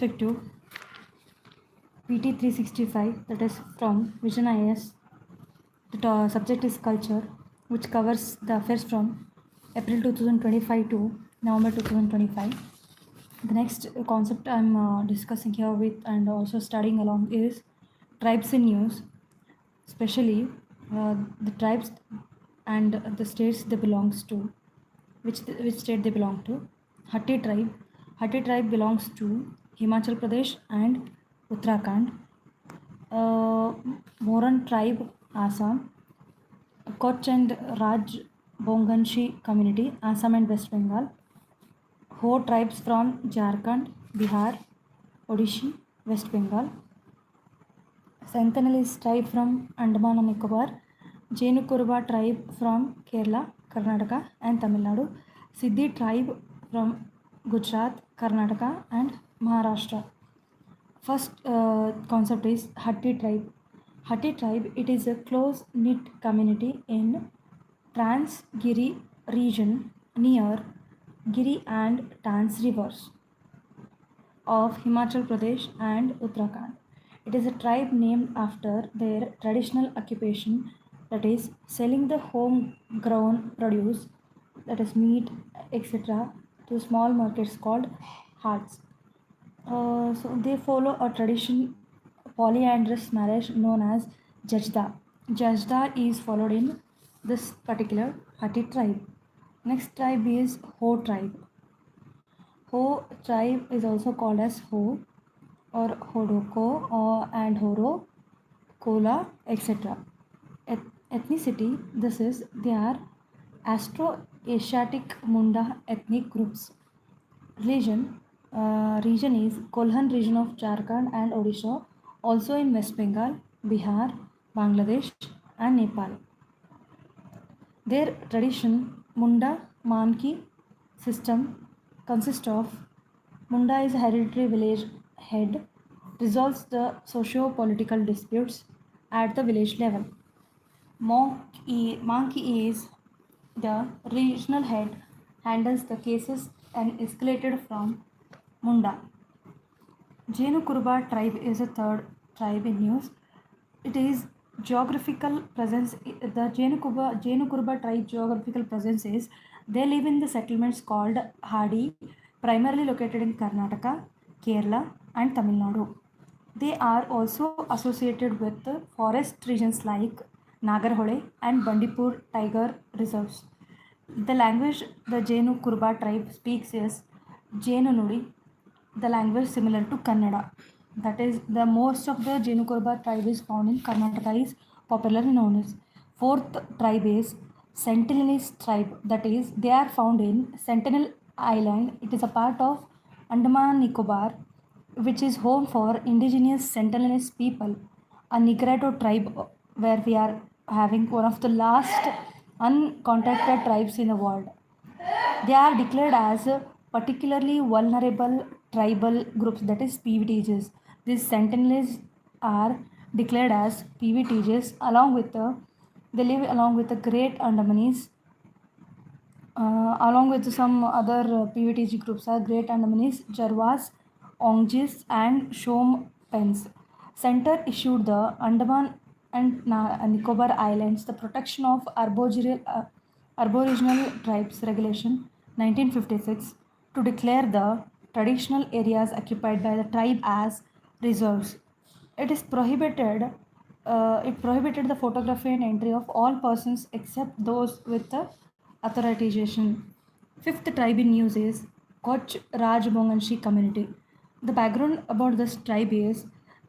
perspective PT365, that is from Vision IAS. The subject is culture, which covers the affairs from April 2025 to November 2025. The next concept I'm discussing here with and also studying along is tribes in news, especially the tribes and the states they belongs to, which state they belong to. Hatti tribe. Hatti tribe belongs to Himachal Pradesh and Uttarakhand. Moran tribe, Assam. Koch and Raj Bonganshi community, Assam and West Bengal. Ho tribes from Jharkhand, Bihar, Odisha, West Bengal. Sentinelese tribe from Andaman and Nicobar. Jenukurba tribe from Kerala, Karnataka and Tamil Nadu. Siddhi tribe from Gujarat, Karnataka and Maharashtra. First concept is Hatti tribe. Hatti tribe, it is a close-knit community in Trans-Giri region near Giri and Tans rivers of Himachal Pradesh and Uttarakhand. It is a tribe named after their traditional occupation, that is selling the home-grown produce, that is meat, etc., to small markets called hats. So they follow a tradition polyandrous marriage known as Jajda. Jajda is followed in this particular Hatti tribe. Next tribe is Ho tribe. Ho tribe is also called as Ho or Hodoko or and Horo, Kola, etc. Ethnicity, this is they are Astro-Asiatic Munda ethnic groups. Region is Kolhan region of Jharkhand and Odisha, also in West Bengal, Bihar, Bangladesh and Nepal. Their tradition, Munda Manki system, consists of Munda is a hereditary village head, resolves the socio-political disputes at the village level. Manki is the regional head, handles the cases and escalated from Munda. Jenukurba tribe is a third tribe in news. It is geographical presence. The Jenukurba tribe geographical presence is they live in the settlements called Hadi, primarily located in Karnataka, Kerala, and Tamil Nadu. They are also associated with forest regions like Nagarhole and Bandipur tiger reserves. The language the Jenu Kurba tribe speaks is Jenu Nudi, the language similar to Kannada. That is, the most of the Jenu Kurba tribe is found in Karnataka is popularly known as. Fourth tribe is Sentinelese tribe. That is, they are found in Sentinel Island. It is a part of Andaman Nicobar, which is home for indigenous Sentinelese people, a Negrito tribe where we are having one of the last uncontacted tribes in the world. They are declared as particularly vulnerable tribal groups, that is PVTGs. These sentinels are declared as PVTGs they live along with the Great Andamanese, along with some other PVTG groups are Great Andamanese, Jarwas, Ongjis and Shom Pens. Center issued the Andaman and Nicobar Islands the Protection of Aboriginal Tribes Regulation 1956 to declare the traditional areas occupied by the tribe as reserves. It is prohibited. It prohibited the photography and entry of all persons except those with the authorization. Fifth tribe in news is Koch Rajbonganshi community. The background about this tribe is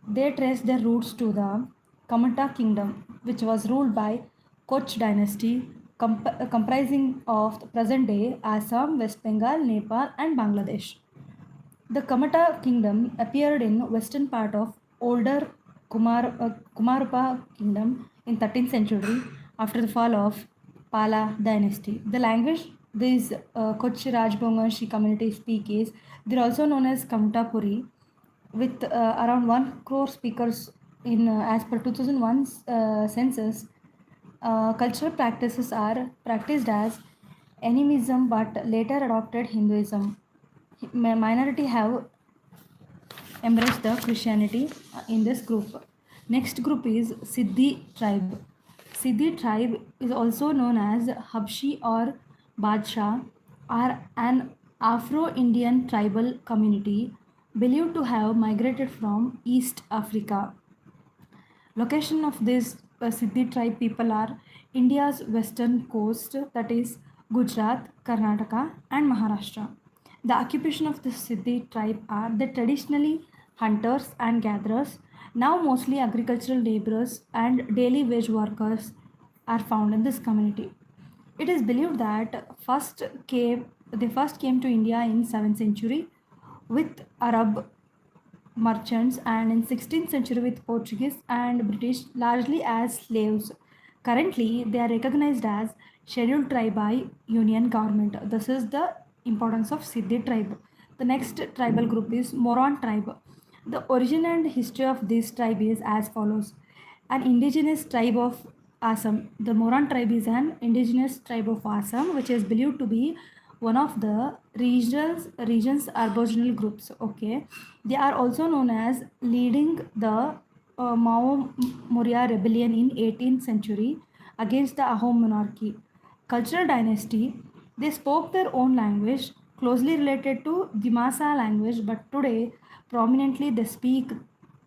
they trace their roots to the Kamata kingdom, which was ruled by Koch dynasty, comprising of the present day Assam, West Bengal, Nepal, and Bangladesh. The Kamata kingdom appeared in western part of older Kumarpa kingdom in 13th century after the fall of Pala dynasty. The language these Koch Rajbonganshi community speak is they're also known as Kamtapuri, with around 1 crore speakers in as per 2001 census. Cultural practices are practiced as animism but later adopted Hinduism. Minority have embrace the Christianity in this group. Next group is Siddhi tribe. Siddhi tribe is also known as Habshi or Badshah, are an Afro-Indian tribal community believed to have migrated from East Africa. Location of these Siddhi tribe people are India's western coast, that is Gujarat, Karnataka, and Maharashtra. The occupation of the Siddhi tribe are the traditionally hunters and gatherers, now mostly agricultural laborers and daily wage workers are found in this community. It is believed that they first came to India in 7th century with Arab merchants and in 16th century with Portuguese and British largely as slaves. Currently, they are recognized as scheduled tribe by Union government. This is the importance of Siddhi tribe. The next tribal group is Moran tribe. The origin and history of this tribe is as follows. An indigenous tribe of Assam. The Moran tribe is an indigenous tribe of Assam, which is believed to be one of the region's aboriginal groups. Okay, they are also known as leading the Mao Moria rebellion in 18th century against the Ahom monarchy. Cultural dynasty. They spoke their own language, closely related to Dimasa language, but today prominently they speak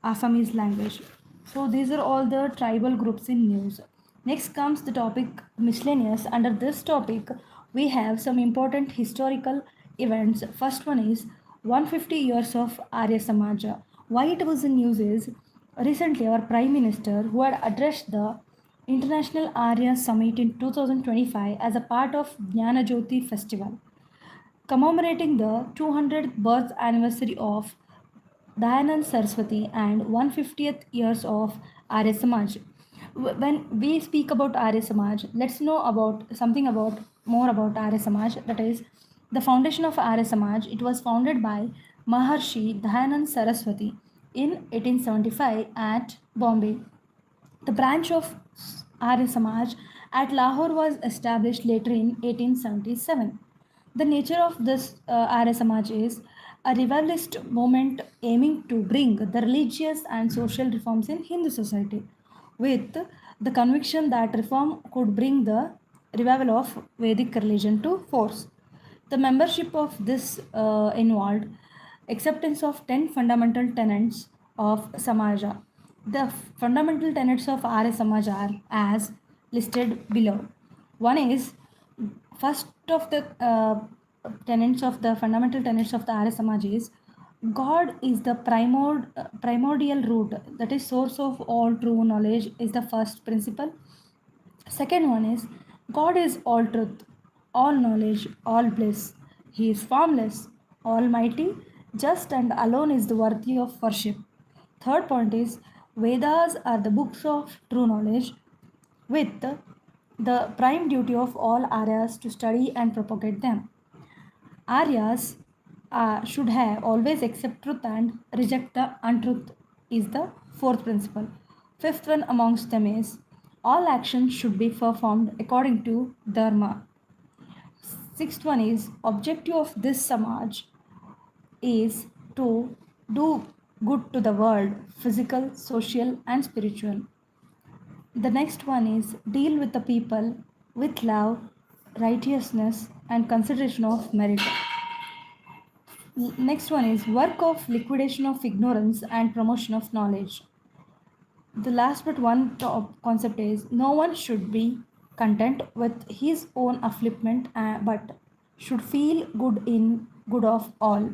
Assamese language. So these are all the tribal groups in news. Next comes the topic miscellaneous. Under this topic, we have some important historical events. First one is 150 years of Arya Samaja. Why it was in news is recently our Prime Minister, who had addressed the International Arya Summit in 2025 as a part of Jnana Jyoti festival, commemorating the 200th birth anniversary of Dayanand Saraswati and 150th years of Arya Samaj. When we speak about Arya Samaj, let's know about something about more about Arya Samaj. That is the foundation of Arya Samaj. It was founded by Maharshi Dayanand Saraswati in 1875 at Bombay. The branch of Arya Samaj at Lahore was established later in 1877. The nature of this Arya Samaj is a revivalist movement aiming to bring the religious and social reforms in Hindu society, with the conviction that reform could bring the revival of Vedic religion to force. The membership of this involved acceptance of 10 fundamental tenets of Samaja. The fundamental tenets of Arya Samaj are as listed below. One is first of the tenets of the fundamental tenets of the Arya Samaj is God is the primordial root, that is source of all true knowledge is the first principle. Second one is God is all truth, all knowledge, all bliss. He is formless, almighty, just and alone is the worthy of worship. Third point is Vedas are the books of true knowledge with the prime duty of all Aryas to study and propagate them. Aryas should have always accept truth and reject the untruth is the fourth principle. Fifth one amongst them is all actions should be performed according to dharma. Sixth one is objective of this samaj is to do good to the world, physical, social, and spiritual. The next one is deal with the people with love, righteousness, and consideration of merit. Next one is work of liquidation of ignorance and promotion of knowledge. The last but one top concept is no one should be content with his own upliftment but should feel good in good of all.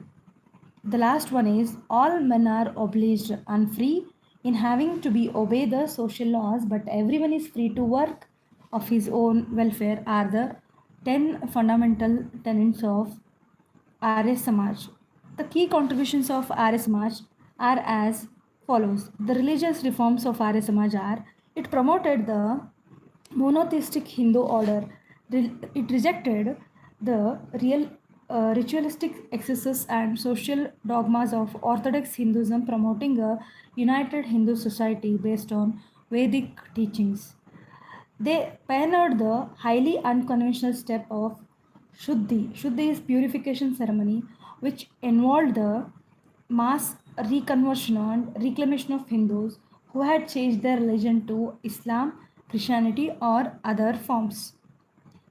The last one is all men are obliged and free in having to be obey the social laws, but everyone is free to work of his own welfare are the 10 fundamental tenets of Arya Samaj. The key contributions of Arya Samaj are as follows. The religious reforms of Arya Samaj are it promoted the monotheistic Hindu order. It rejected the real ritualistic excesses and social dogmas of Orthodox Hinduism, promoting a united Hindu society based on Vedic teachings. They pioneered the highly unconventional step of Shuddhi. Shuddhi is purification ceremony, which involved the mass reconversion and reclamation of Hindus who had changed their religion to Islam, Christianity, or other forms.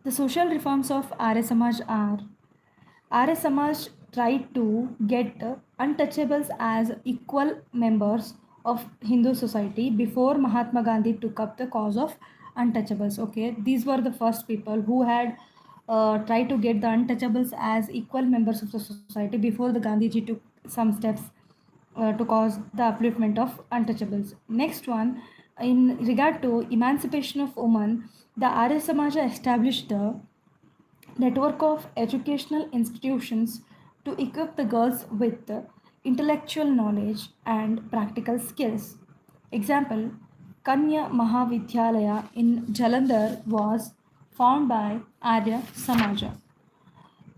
The social reforms of Arya Samaj are: Arya Samaj tried to get untouchables as equal members of Hindu society before Mahatma Gandhi took up the cause of untouchables. Okay, these were the first people who had tried to get the untouchables as equal members of the society before the Gandhiji took some steps to cause the upliftment of untouchables. Next one, in regard to emancipation of women, the Arya Samaja established the network of educational institutions to equip the girls with intellectual knowledge and practical skills. Example, Kanya Mahavidyalaya in Jalandhar was founded by Arya Samaja.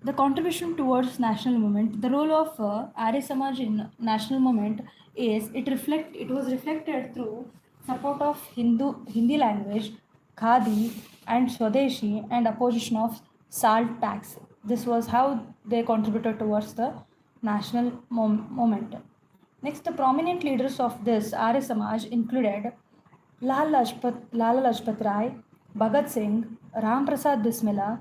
The contribution towards national movement, the role of Arya Samaj in national movement is it was reflected through support of Hindi language, khadi and swadeshi, and opposition of salt tax. This was how they contributed towards the national movement. Next, the prominent leaders of this Arya Samaj included Lala Lajpat Rai, Bhagat Singh, Ram Prasad Bismillah,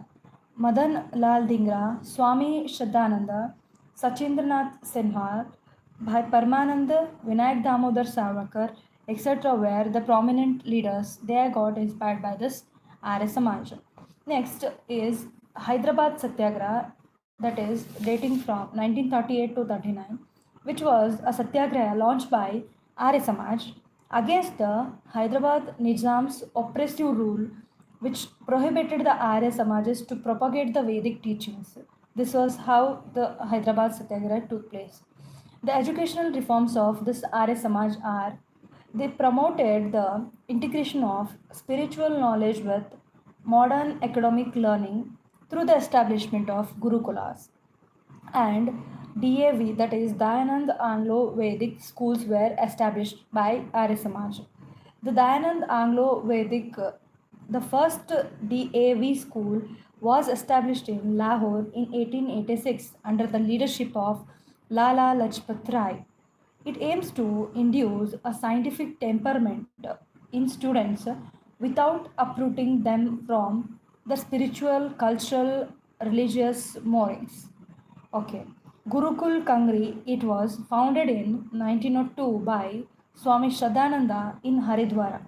Madan Lal Dhingra, Swami Shraddhananda, Sachindranath Sinha, Bhai Parmanand, Vinayak Damodar Savarkar, etc. were the prominent leaders. They got inspired by this Arya Samaj. Next is Hyderabad Satyagraha, that is dating from 1938 to 39, which was a satyagraha launched by Arya Samaj against the Hyderabad Nizam's oppressive rule, which prohibited the Arya Samajas to propagate the Vedic teachings. This was how the Hyderabad Satyagraha took place. The educational reforms of this Arya Samaj are: they promoted the integration of spiritual knowledge with modern academic learning through the establishment of Gurukulas, and DAV, that is Dayanand Anglo Vedic schools were established by Arya Samaj. The Dayanand Anglo Vedic, the first DAV school was established in Lahore in 1886 under the leadership of Lala Lajpat Rai. It aims to induce a scientific temperament in students without uprooting them from the spiritual, cultural, religious moorings. Okay. Gurukul Kangri, it was founded in 1902 by Swami Shraddhananda in Haridwar.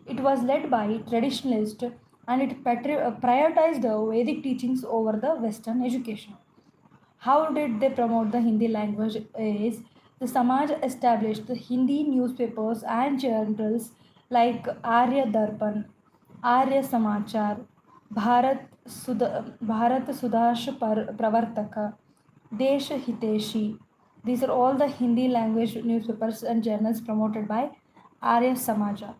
It was led by traditionalists and it prioritized the Vedic teachings over the Western education. How did they promote the Hindi language? Is the Samaj established the Hindi newspapers and journals like Arya Darpan, Arya Samachar, Bharat Sudash Pravartaka, Desh Hiteshi. These are all the Hindi language newspapers and journals promoted by Arya Samaja.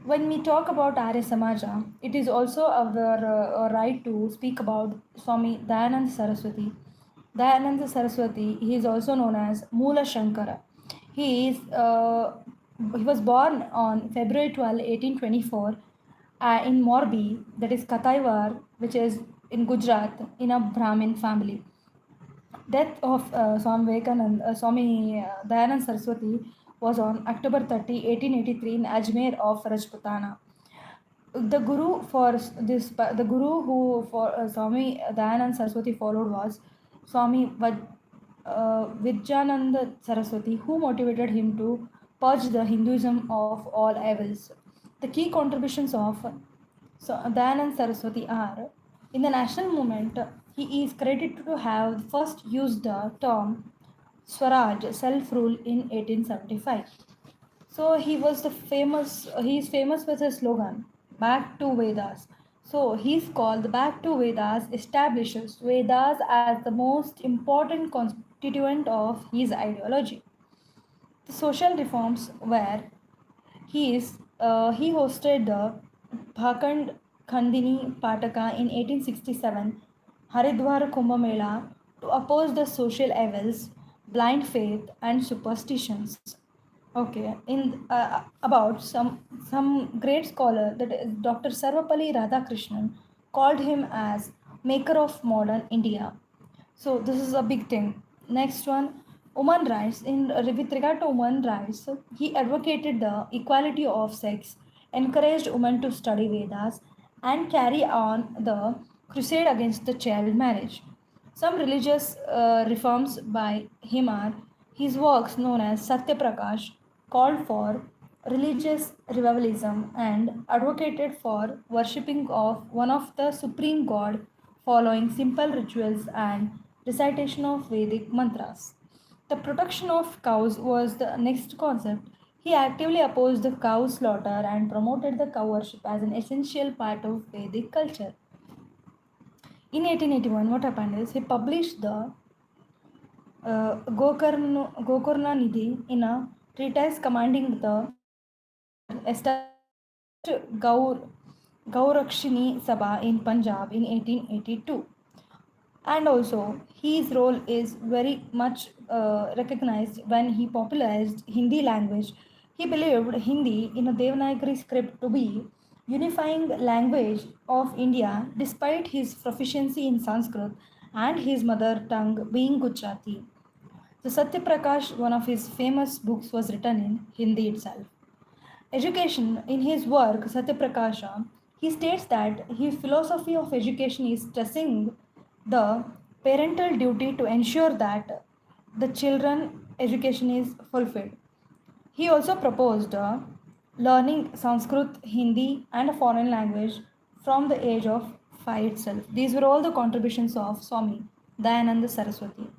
When we talk about Arya Samaja, it is also our right to speak about Swami Dayanand Saraswati. Dayananda Saraswati, he is also known as Moola Shankara. He is he was born on February 12, 1824, in Morbi, that is Kataiwar, which is in Gujarat, in a Brahmin family. Death of Swami Dayanand Saraswati was on October 30, 1883, in Ajmer of Rajputana. The guru who for Swami Dayanand Saraswati followed was Vidyananda Saraswati, who motivated him to purge the Hinduism of all evils. The key contributions of Dayanand Saraswati are: in the national movement, he is credited to have first used the term Swaraj, self-rule, in 1875. So he is famous with his slogan, Back to Vedas. So he's called Back to Vedas establishes Vedas as the most important constituent of his ideology. The social reforms were: he hosted the Bhakand Khandini Pataka in 1867 Haridwar Kumbh Mela to oppose the social evils, blind faith, and superstitions. Okay, in about some great scholar, that is Dr. Sarvapalli Radhakrishnan, called him as maker of modern India. So this is a big thing. Next one, Women rights, with regard to women rights, he advocated the equality of sex, encouraged women to study Vedas, and carry on the crusade against the child marriage. Some religious reforms by him are his works known as Satya Prakash called for religious revivalism and advocated for worshipping of one of the supreme god following simple rituals and recitation of Vedic mantras. The protection of cows was the next concept. He actively opposed the cow slaughter and promoted the cow worship as an essential part of Vedic culture. In 1881, what happened is he published the Gokarna Nidhi in a treatise commanding the established Gaurakshini Sabha in Punjab in 1882. And also, his role is very much recognized when he popularized Hindi language. He believed Hindi in a Devanagari script to be unifying language of India despite his proficiency in Sanskrit and his mother tongue being Gujarati. The Satya Prakash, one of his famous books, was written in Hindi itself. Education, in his work Satyaprakasha, he states that his philosophy of education is stressing the parental duty to ensure that the children education is fulfilled. He also proposed learning Sanskrit, Hindi, and a foreign language from the age of 5 itself. These were all the contributions of Swami Dayananda Saraswati.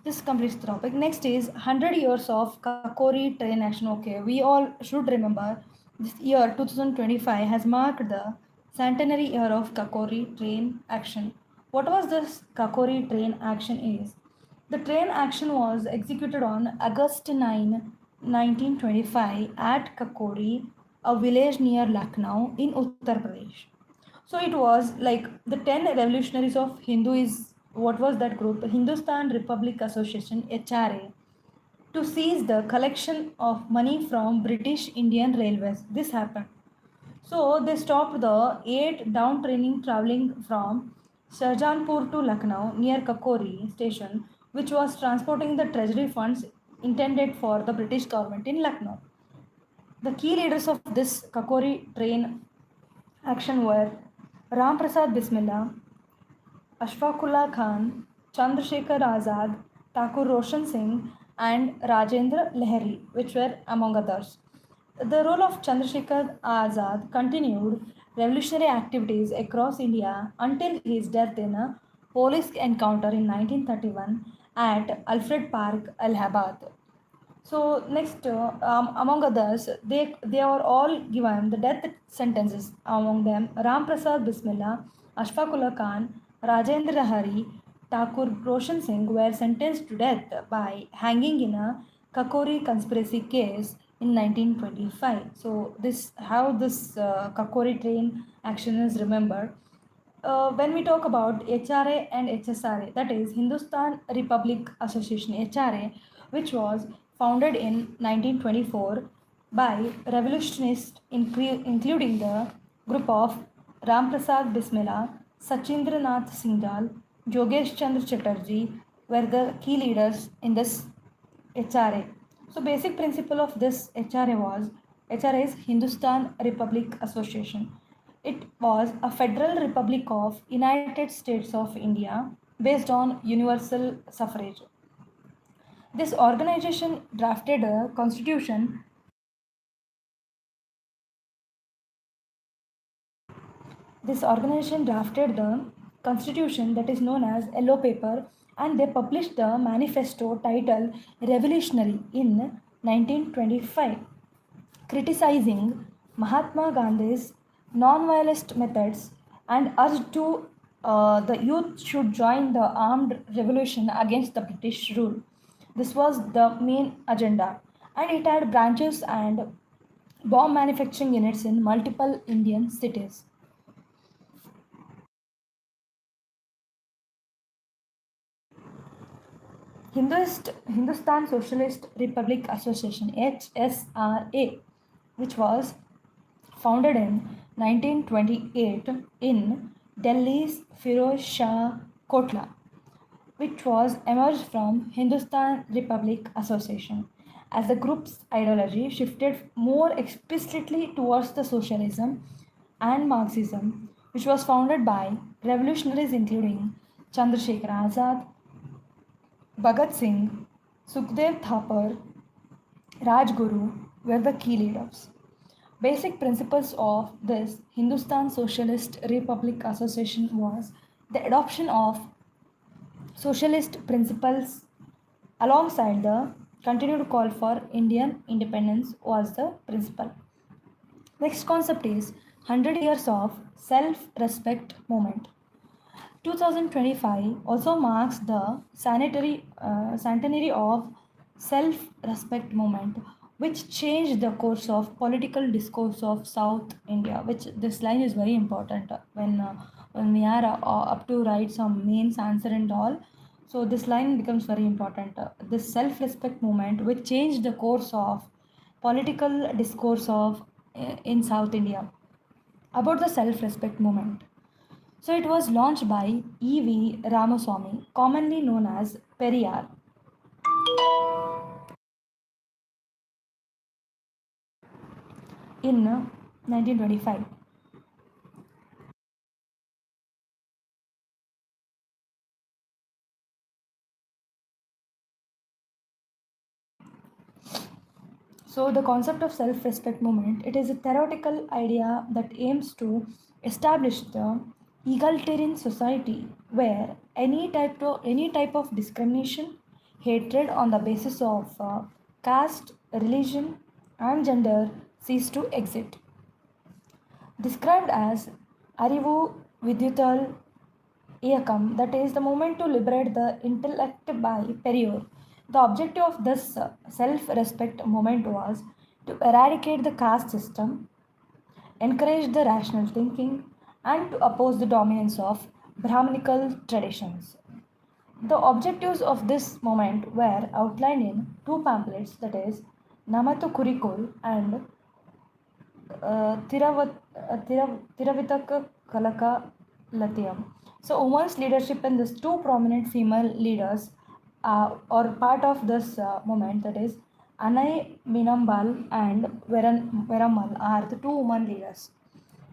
This completes the topic. Next is 100 years of Kakori train action. Okay, we all should remember this year 2025 has marked the centenary year of Kakori train action. What was this Kakori train action is? The train action was executed on August 9, 1925 at Kakori, a village near Lucknow in Uttar Pradesh. So it was like the 10 revolutionaries of Hinduism. What was that group? Hindustan Republic Association (HRA) to seize the collection of money from British Indian Railways. This happened. So they stopped the 8 down training traveling from Shahjahanpur to Lucknow near Kakori station, which was transporting the treasury funds intended for the British government in Lucknow. The key leaders of this Kakori train action were Ram Prasad Bismillah, Ashfaqullah Khan, Chandrasekhar Azad, Thakur Roshan Singh, and Rajendra Lahiri, which were among others. The role of Chandrasekhar Azad continued revolutionary activities across India until his death in a police encounter in 1931 at Alfred Park, Allahabad. So next, among others, they are all given the death sentences. Among them, Ram Prasad Bismillah, Ashfaqullah Khan, Rajendra Hari, Thakur Roshan Singh were sentenced to death by hanging in a Kakori conspiracy case in 1925. So this how this Kakori train action is remembered. When we talk about HRA and HSRA, that is Hindustan Republic Association (HRA), which was founded in 1924 by revolutionists, including the group of Ram Prasad Bismillah, Sachindranath Singhal, Jogesh Chandra Chatterjee, were the key leaders in this HRA. So basic principle of this HRA was HRA is Hindustan Republic Association. It was a federal republic of United States of India based on universal suffrage. This organization drafted a constitution. This organization drafted the constitution that is known as Yellow Paper, and they published the manifesto titled Revolutionary in 1925, criticizing Mahatma Gandhi's non-violent methods and urged to the youth should join the armed revolution against the British rule. This was the main agenda, and it had branches and bomb manufacturing units in multiple Indian cities. Hindustan Socialist Republic Association (HSRA), which was founded in 1928 in Delhi's Firoz Shah Kotla. which was emerged from Hindustan Republic Association, as the group's ideology shifted more explicitly towards the socialism and Marxism, which was founded by revolutionaries including Chandrasekhar Azad, Bhagat Singh, Sukhdev Thapar, Rajguru were the key leaders. Basic principles of this Hindustan Socialist Republic Association was the adoption of socialist principles alongside the continued call for Indian independence was the principle. Next concept is 100 years of self-respect movement. 2025 also marks the centenary of self-respect movement, which changed the course of political discourse of South India. Which this line is very important when we are up to write some mains answer and all. So this line becomes very important. This self-respect movement, which changed the course of political discourse of in South India about the self-respect movement. So it was launched by E.V. Ramaswamy, commonly known as Periyar, in 1925. So the concept of self-respect movement, it is a theoretical idea that aims to establish the egalitarian society where any type of discrimination, hatred on the basis of caste, religion, and gender cease to exist. Described as Arivu Vidyutal Iyakam, that is the movement to liberate the intellect by Periyar. The objective of this self-respect movement was to eradicate the caste system, encourage the rational thinking, and to oppose the dominance of Brahminical traditions. The objectives of this movement were outlined in two pamphlets, that is Namatu Kurikul and Tiravitaka Kalaka Latiyam. So, women's leadership and these two prominent female leaders are part of this movement, that is Anai Minambal and Veramal are the two women leaders.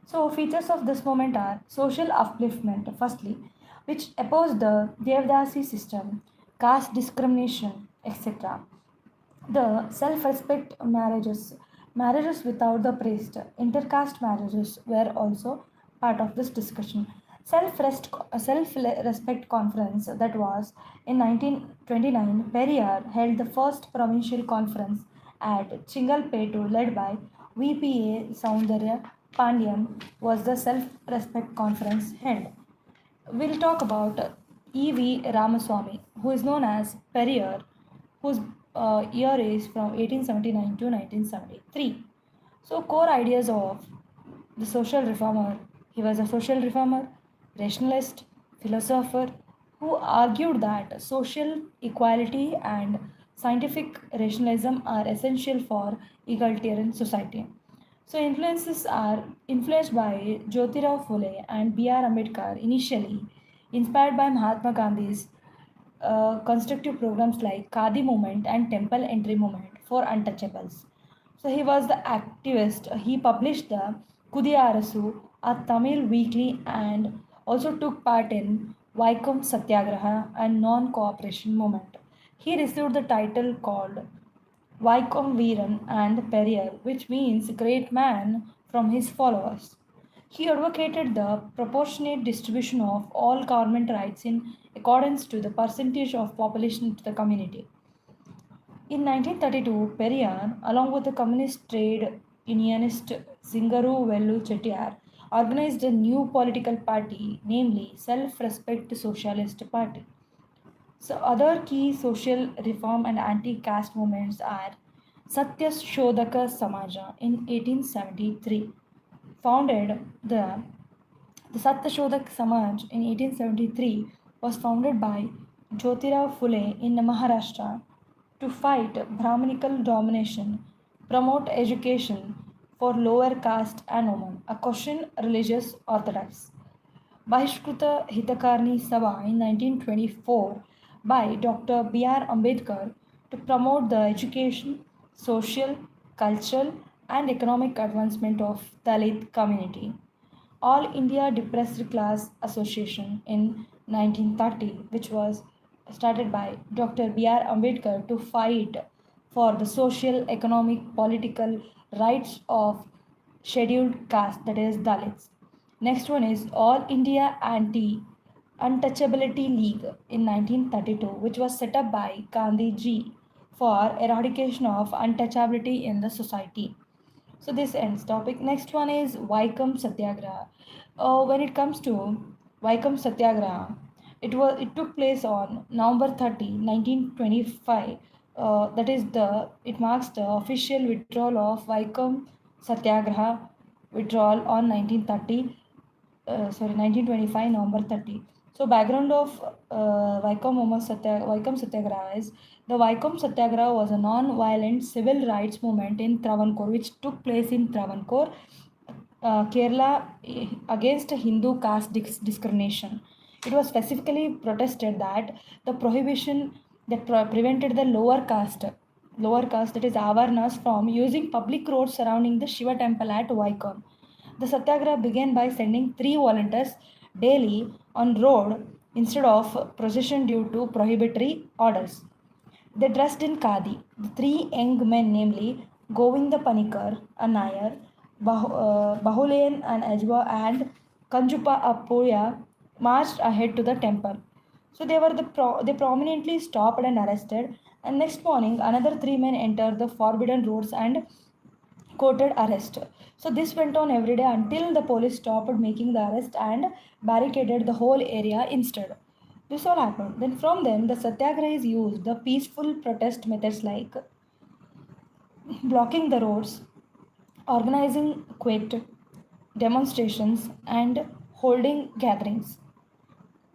So, features of this movement are social upliftment, firstly, which oppose the Devdasi system, caste discrimination, etc. The self-respect marriages without the priest, intercaste marriages were also part of this discussion. Self-respect conference, that was in 1929, Periyar held the first provincial conference at Chingalpettu led by VPA Soundarya Pandyam was the self-respect conference held. We'll talk about E.V. Ramaswamy, who is known as Periyar, whose year is from 1879 to 1973. So, core ideas of the social reformer. He was a social reformer, rationalist, philosopher who argued that social equality and scientific rationalism are essential for egalitarian society. So influences are influenced by Jyotirao Phule and B.R. Ambedkar initially, inspired by Mahatma Gandhi's constructive programs like Khadi movement and temple entry movement for untouchables. So he was the activist. He published the Kudiya Arasu, a Tamil weekly, and also took part in Vaikom Satyagraha and non-cooperation movement. He received the title called Vaikom Veeran and Periyar, which means great man from his followers. He advocated the proportionate distribution of all government rights in accordance to the percentage of population to the community. In 1932, Periyar, along with the communist trade unionist Singaru Vellu Chettiar, organized a new political party, namely Self-Respect Socialist Party. So, other key social reform and anti caste movements are Satya Shodhaka Samaja in 1873, founded the Satyashodak Samaj in 1873 was founded by Jyotirao Phule in Maharashtra to fight Brahminical domination, promote education for lower caste and women, a question religious orthodox. Bahishkruta Hitakarni Sabha in 1924 by Dr. B.R. Ambedkar to promote the education, social, cultural, and economic advancement of Dalit community. All India Depressed Class Association in 1930, which was started by Dr. B.R. Ambedkar to fight for the social, economic, political rights of scheduled caste, that is Dalits. Next one is All India Anti Untouchability League in 1932, which was set up by Gandhi ji for eradication of untouchability in the society. So this ends topic. Next one is Vaikam Satyagraha. When it comes to Vaikam Satyagraha, it took place on November 30, 1925. That is it marks the official withdrawal of Vaikam Satyagraha withdrawal on 1925 November 30. So background of Vaikam Satyagraha is the Vaikam Satyagraha was a non-violent civil rights movement in Travancore which took place in Travancore, Kerala, against Hindu caste discrimination. It was specifically protested that the prohibition that prevented the lower caste, that is Avarnas, from using public roads surrounding the Shiva temple at Vaikam. The satyagraha began by sending 3 volunteers daily on road instead of procession due to prohibitory orders. They dressed in khadi. The 3 young men, namely Govinda Panikar, a Nayar, Bahulayan and Ajwa, and Kanjupa Apuya, marched ahead to the temple. So they prominently stopped and arrested. And next morning, another 3 men entered the forbidden roads and quoted arrest. So this went on every day until the police stopped making the arrest and barricaded the whole area instead. This all happened. Then from then the satyagraha is used the peaceful protest methods like blocking the roads, organizing quit, demonstrations, and holding gatherings.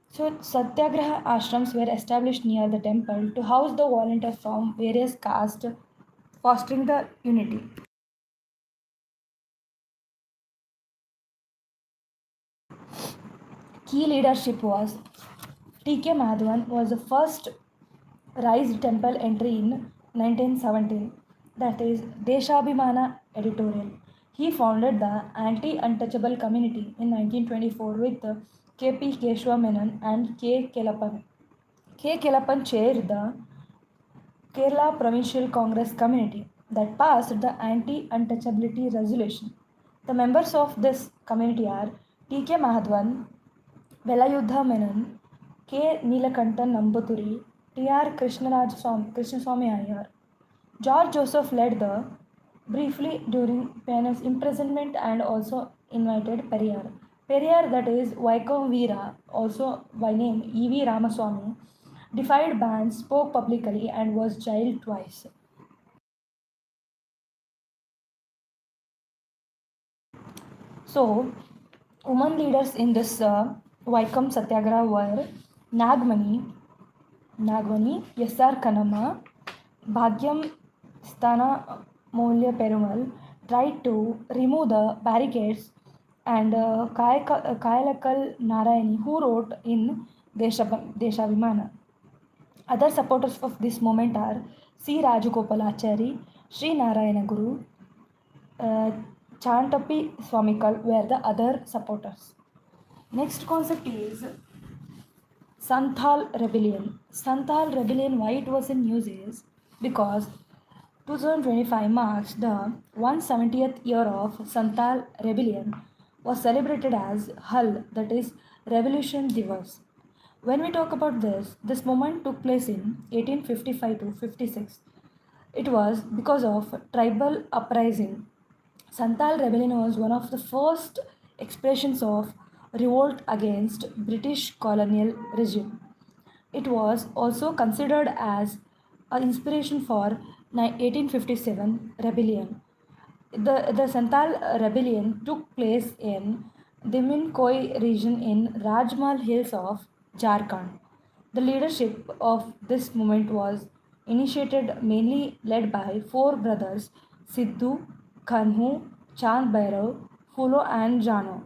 So satyagraha ashrams were established near the temple to house the volunteers from various castes, fostering the unity. Key leadership was T.K. Madhavan was the first raised temple entry in 1917, that is Deshabhimana editorial. He founded the anti-untouchable community in 1924 with K.P. Keshwa Menon and K. Kelappan. K. Kelappan chaired the Kerala Provincial Congress Committee that passed the anti-untouchability resolution. The members of this community are T.K. Mahadwan, Velayuddha Menon, K. Neelakantan Nambuturi, T.R. Krishnaswamy Iyer. George Joseph led the briefly during Penna's imprisonment and also invited Periyar. Periyar, that is Vaikom Veera, also by name E.V. Ramaswamy, defied bans, spoke publicly, and was jailed twice. So, women leaders in this Vaikom Satyagraha were Nagmani, S.R. Kanama, Bhagyam Sthana Molya Perumal tried to remove the barricades, and Kayalakal Narayani, who wrote in Deshavimana. Other supporters of this movement are C. Rajagopalachari, Sri Narayana Guru, uh, Chantapi Swamikal were the other supporters. Next concept is Santhal Rebellion. Santhal Rebellion, why it was in news is because 2025 marks the 170th year of Santhal Rebellion was celebrated as Hal, that is Revolution Divas. When we talk about this movement took place in 1855 to 56. It was because of tribal uprising. Santhal rebellion was one of the first expressions of revolt against British colonial regime. It was also considered as an inspiration for 1857 rebellion. The Santhal rebellion took place in Dimin region in Rajmal Hills of Jharkhand. The leadership of this movement was initiated mainly led by 4 brothers Sidhu, Kanhu, Chand Bhairav, Fulo and Jano.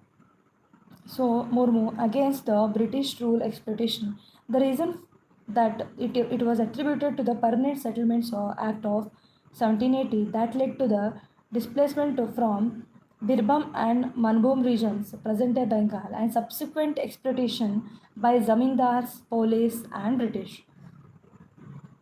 So Murmu against the British rule exploitation. The reason that it was attributed to the Permanent Settlements Act of 1780 that led to the displacement from Birbhum and Manbhum regions, present day Bengal, and subsequent exploitation by zamindars, police, and British.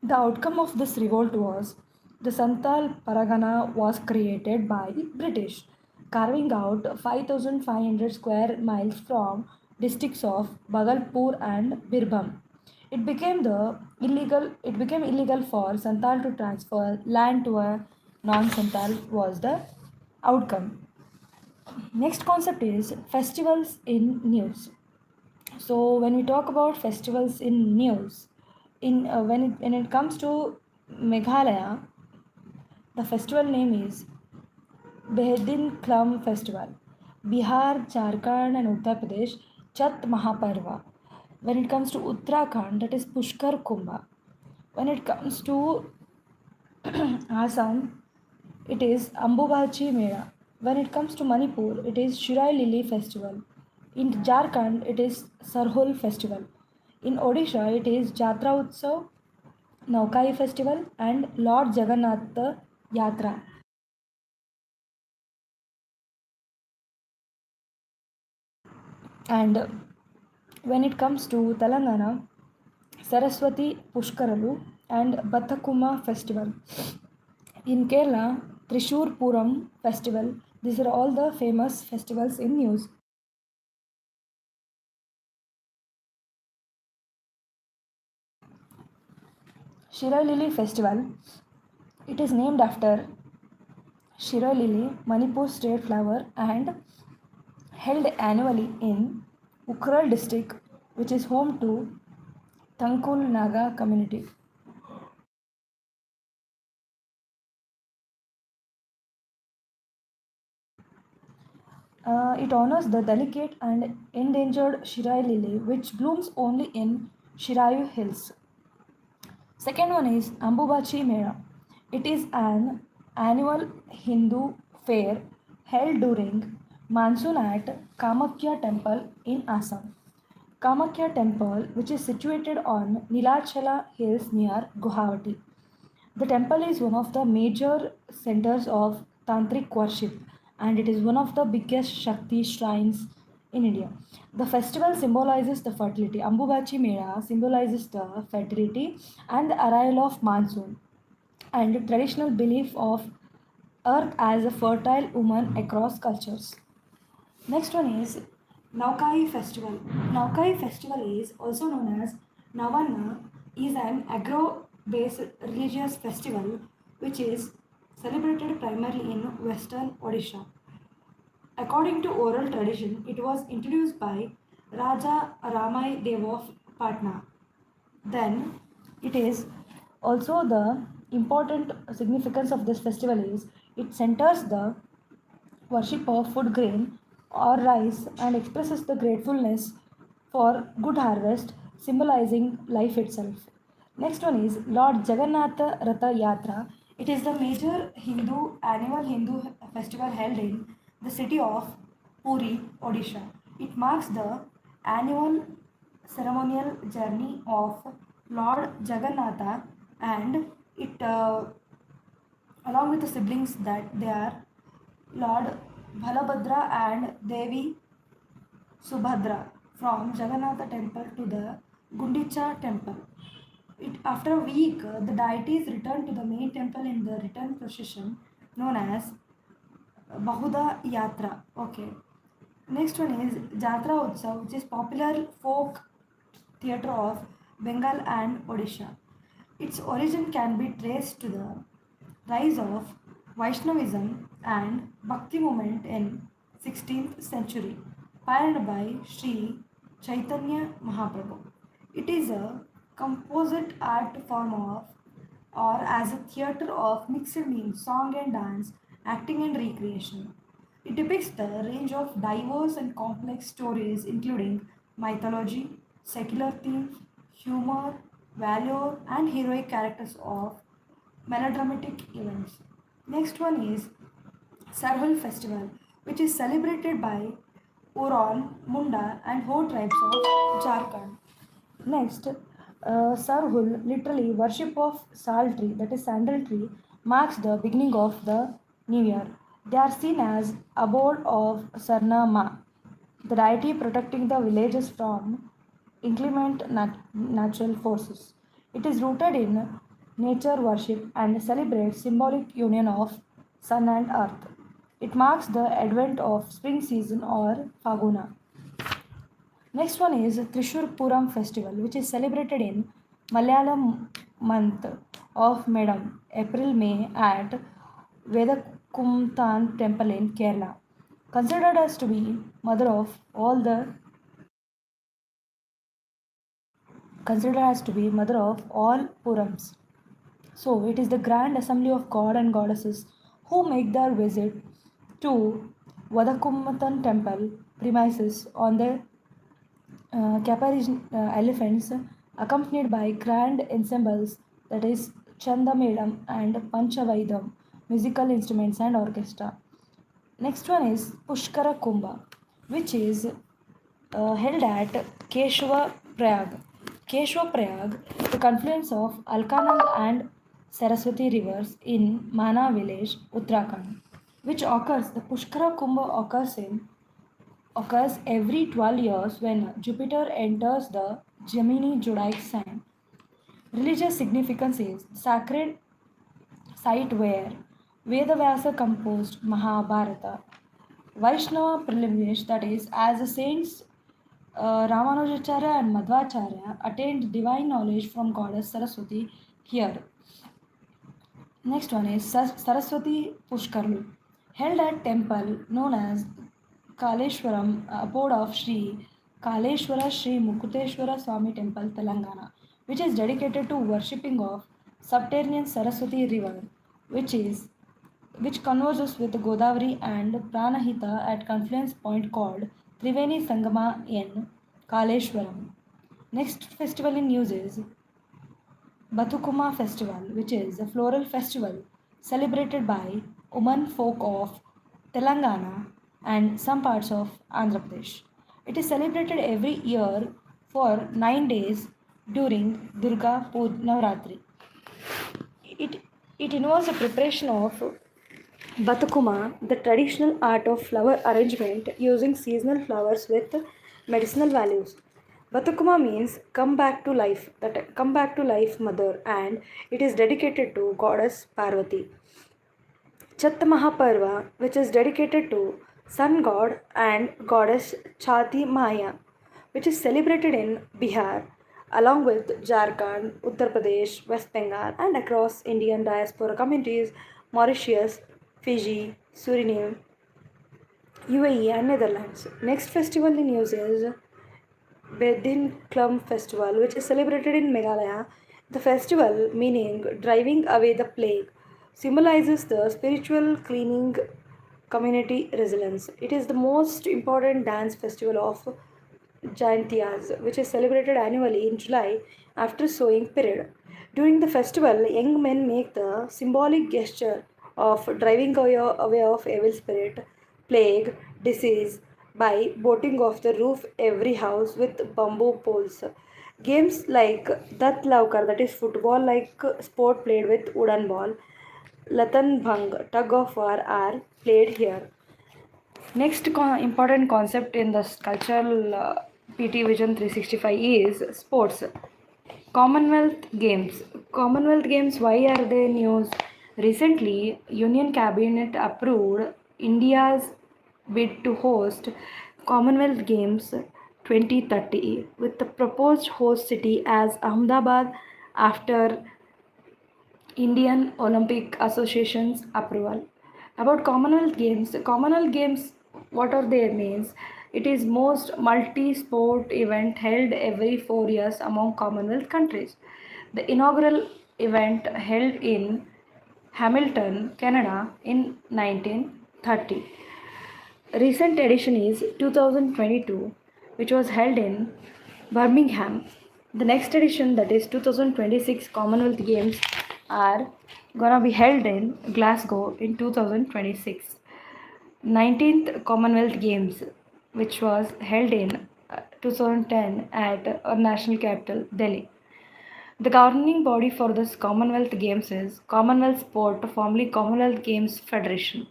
The outcome of this revolt was the Santal Paragana was created by British, carving out 5,500 square miles from districts of Bhagalpur and Birbhum. It became illegal for Santal to transfer land to a non-Santal was the outcome. Next concept is festivals in news. So when we talk about festivals in news, when it comes to Meghalaya, the festival name is Behedin Klam Festival. Bihar, Jharkhand, and Uttar Pradesh, Chat Mahaparva. When it comes to Uttarakhand, that is Pushkar Kumbha. When it comes to Assam, it is Ambubachi Mela. When it comes to Manipur, it is Shirai Lily Festival. In Jharkhand, it is Sarhul Festival. In Odisha, it is Jatra Utsav, Naukai Festival, and Lord Jagannath Yatra. And when it comes to Telangana, Saraswati Pushkaralu and Bathakuma Festival. In Kerala, Trishur Puram Festival. These are all the famous festivals in news. Shirai Lily Festival. It is named after Shirai Lily, Manipur's state flower, and held annually in Ukral district, which is home to Thankul Naga community. It honors the delicate and endangered Shirai lily, which blooms only in Shirayu Hills. Second one is Ambubachi Mela. It is an annual Hindu fair held during monsoon at Kamakya Temple in Assam. Kamakya Temple, which is situated on Nilachala Hills near Guwahati. The temple is one of the major centers of tantric worship and it is one of the biggest Shakti shrines in India. The festival symbolizes the fertility. Ambubachi Mela symbolizes the fertility and the arrival of monsoon and the traditional belief of earth as a fertile woman across cultures. Next one is Naukai Festival. Naukai Festival is also known as Navanna is an agro-based religious festival which is celebrated primarily in western Odisha. According to oral tradition, it was introduced by Raja Ramai Dev of Patna. Then it is also the important significance of this festival is it centers the worship of food grain or rice and expresses the gratefulness for good harvest, symbolizing life itself. Next one is Lord Jagannath Ratha Yatra. It is the major annual Hindu festival held in the city of Puri, Odisha. It marks the annual ceremonial journey of Lord Jagannatha and it along with the siblings that they are Lord Balabhadra and Devi Subhadra from Jagannatha temple to the Gundicha temple. After a week, the deities return to the main temple in the return procession known as Bahuda Yatra. Okay. Next one is Jatra Utsav, which is popular folk theatre of Bengal and Odisha. Its origin can be traced to the rise of Vaishnavism and Bhakti movement in 16th century, pioneered by Sri Chaitanya Mahaprabhu. It is a composite art form of or as a theatre of mixed means, song and dance, acting and recreation. It depicts the range of diverse and complex stories including mythology, secular themes, humor, valor, and heroic characters of melodramatic events. Next one is Sarhul Festival, which is celebrated by Uran, Munda, and Ho tribes of Jharkhand. Next, Sarhul, literally worship of sal tree, that is sandal tree, marks the beginning of the new year. They are seen as abode of Sarna Ma, the deity protecting the villages from inclement natural forces. It is rooted in nature worship and celebrates symbolic union of sun and earth. It marks the advent of spring season or Faguna. Next one is Trishur Puram festival, which is celebrated in Malayalam month of Medam, April-May at Vedakumtan temple in Kerala. Considered as to be mother of all the considered as to be mother of all Purams. So it is the grand assembly of god and goddesses who make their visit to Vadakumatan temple premises on their caparine elephants accompanied by grand ensembles, that is Chandamedam and Panchavaidam, musical instruments and orchestra. Next one is Pushkara Kumbha, which is held at Keshava Prayag. Keshava Prayag, the confluence of Alkanand and Saraswati rivers in Mana village, Uttarakhand, which occurs, the Pushkara Kumbha occurs every 12 years when Jupiter enters the Gemini zodiac sign. Religious significance is sacred site where Vedavyasa composed Mahabharata. Vaishnava pilgrimage, that is, as the saints Ramanujacharya and Madhvacharya attained divine knowledge from goddess Saraswati here. Next one is Saraswati Pushkarlu, held at temple known as Kaleshwaram, abode of Sri Kaleshwara Sri Mukuteshwara Swami Temple, Telangana, which is dedicated to worshipping of subterranean Saraswati river, which is which converges with Godavari and Pranahita at confluence point called Triveni Sangama in Kaleshwaram. Next festival in news is Bathukuma festival, which is a floral festival celebrated by women folk of Telangana and some parts of Andhra Pradesh. It is celebrated every year for 9 days during Durga Navratri. It, it involves the preparation of Bathukuma, the traditional art of flower arrangement using seasonal flowers with medicinal values. Bathukuma means come back to life, that come back to life mother, and it is dedicated to goddess Parvati. Chatta Mahaparva, which is dedicated to sun god and goddess Chati Maya, which is celebrated in Bihar along with Jharkhand, Uttar Pradesh, West Bengal, and across Indian diaspora communities, Mauritius, Fiji, Suriname, UAE, and Netherlands. Next festival in news is Bedin Klum Festival, which is celebrated in Meghalaya. The festival, meaning driving away the plague, symbolizes the spiritual cleaning community resilience. It is the most important dance festival of Jaintiyas, which is celebrated annually in July after sowing period. During the festival, young men make the symbolic gesture of driving away of evil spirit, plague, disease by boating off the roof every house with bamboo poles. Games like Dat Laukar, that is football like sport played with wooden ball, Latan Bhang, tug of war are played here. Next important concept in the cultural PT Vision 365 is sports. Commonwealth Games. Commonwealth Games, why are they news? Recently, Union Cabinet approved India's bid to host Commonwealth Games 2030 with the proposed host city as Ahmedabad after Indian Olympic Association's approval. About Commonwealth Games, what are their means? It is most multi-sport event held every 4 years among Commonwealth countries. The inaugural event held in Hamilton, Canada in 1930. Recent edition is 2022, which was held in Birmingham. The next edition, that is 2026 Commonwealth Games, are gonna be held in Glasgow in 2026. 19th Commonwealth Games, which was held in 2010 at our national capital, Delhi. The governing body for this Commonwealth Games is Commonwealth Sport, formerly Commonwealth Games Federation.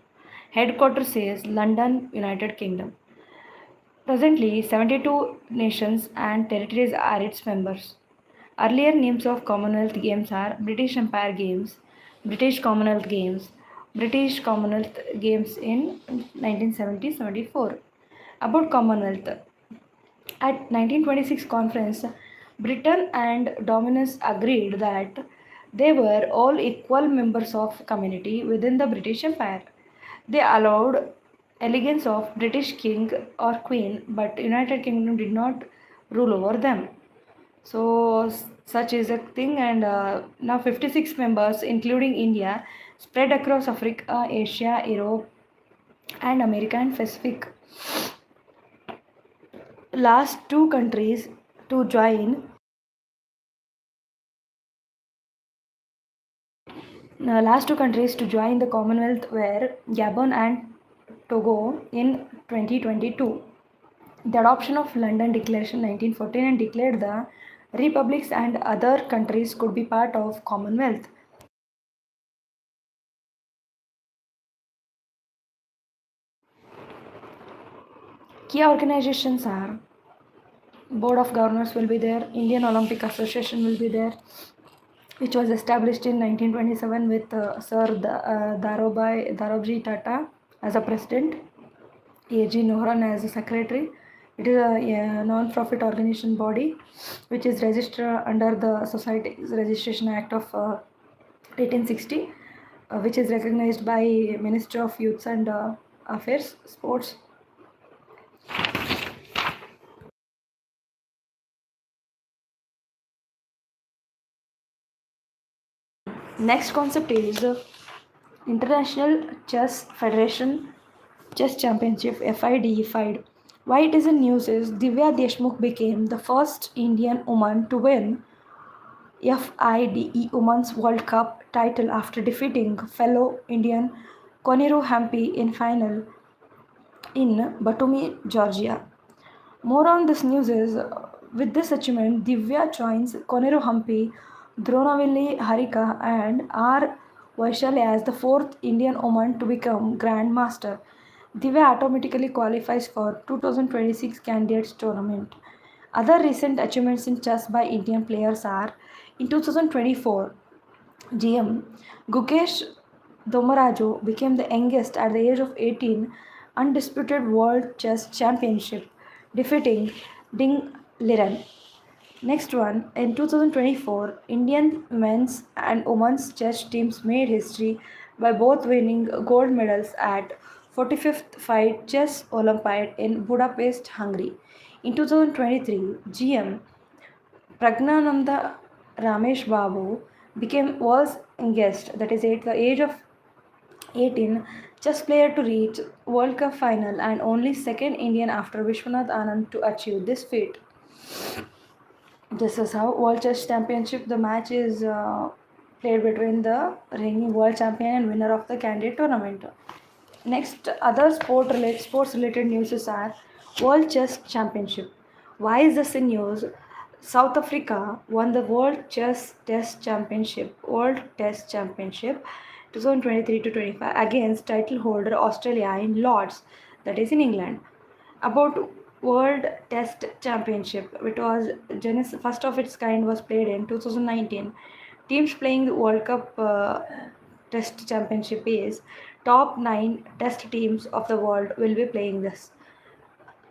Headquarters is London, United Kingdom. Presently, 72 nations and territories are its members. Earlier names of Commonwealth Games are British Empire Games, British Commonwealth Games, British Commonwealth Games in 1970-74. About Commonwealth. At 1926 conference, Britain and Dominus agreed that they were all equal members of community within the British Empire. They allowed elegance of British king or queen, but United Kingdom did not rule over them. So such is a thing, and now 56 members, including India, spread across Africa, Asia, Europe, and America and Pacific. Last two countries to join last two countries to join the Commonwealth were Gabon and Togo in 2022. The adoption of London Declaration 1914 and declared the republics and other countries could be part of Commonwealth. Key organizations are Board of Governors will be there, Indian Olympic Association will be there, which was established in 1927 with Darobji Tata as a president, A.G. Nohran as a secretary. It is a non-profit organization body which is registered under the Societies Registration Act of 1860, which is recognized by Minister of Youth and Affairs, Sports. Next concept is International Chess Federation Chess Championship FIDE. Why it is in news is Divya Deshmukh became the first Indian woman to win FIDE Women's World Cup title after defeating fellow Indian Koniru Hampi in final in Batumi, Georgia. More on this news is with this achievement, Divya joins Koniru Hampi, Dronavilli Harika, and R. Vaishali as the fourth Indian woman to become Grand Master. Divya automatically qualifies for 2026 Candidates Tournament. Other recent achievements in chess by Indian players are in 2024, GM Gukesh Domaraju became the youngest at the age of 18 undisputed World Chess Championship, defeating Ding Liren. Next one, in 2024, Indian men's and women's chess teams made history by both winning gold medals at 45th Fight Chess Olympiad in Budapest, Hungary. In 2023, GM Pragnananda Ramesh Babu became world's youngest, that is at the age of 18, chess player to reach World Cup final and only second Indian after Vishwanath Anand to achieve this feat. This is how World Chess Championship. The match is played between the reigning world champion and winner of the candidate tournament. Next, other sports related news are World Chess Championship. Why is this in news? South Africa won the World Test Championship 2023 to 25 against title holder Australia in Lords, that is in England. About World Test Championship, which was first of its kind, was played in 2019. Teams playing the World Cup Test Championship is top 9 test teams of the world will be playing this.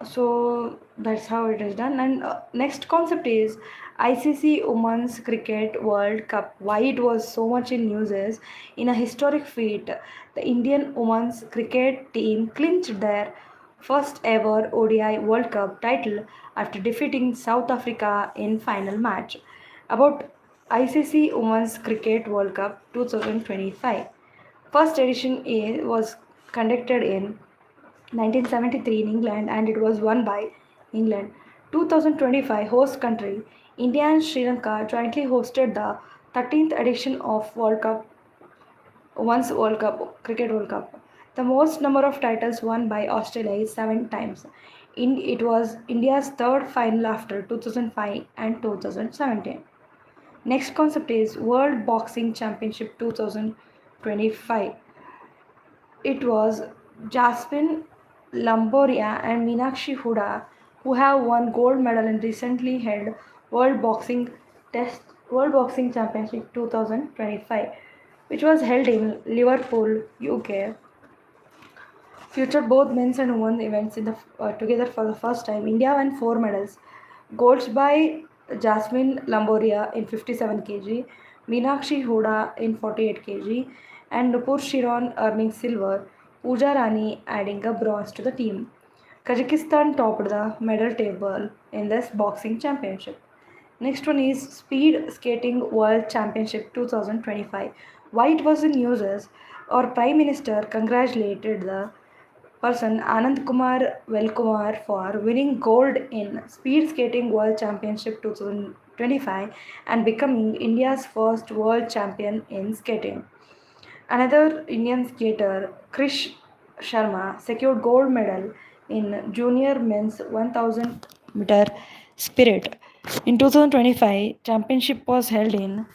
So that's how it is done. And next concept is ICC Women's Cricket World Cup. Why it was so much in news is in a historic feat, the Indian women's cricket team clinched their first ever ODI World Cup title after defeating South Africa in final match. About ICC Women's Cricket World Cup 2025. First edition was conducted in 1973 in England and it was won by England. 2025 host country India and Sri Lanka jointly hosted the 13th edition of Cricket World Cup. The most number of titles won by Australia is 7 times. It was India's third final after 2005 and 2017. Next concept is World Boxing Championship 2025. It was Jasmine Lamboria and Meenakshi Huda who have won gold medal in recently held World Boxing Test World Boxing Championship 2025, which was held in Liverpool, UK. Featured both men's and women's events together for the first time. India won 4 medals. Golds by Jasmine Lamboria in 57 kg, Meenakshi Huda in 48 kg, and Nupur Shiron earning silver, Pooja Rani adding a bronze to the team. Kazakhstan topped the medal table in this boxing championship. Next one is Speed Skating World Championship 2025. Why it was in news is our Prime Minister congratulated the person Anand Kumar Velkumar for winning gold in Speed Skating World Championship 2025 and becoming India's first world champion in skating. Another Indian skater, Krish Sharma, secured gold medal in junior men's 1000 meter spirit. In 2025, championship was held in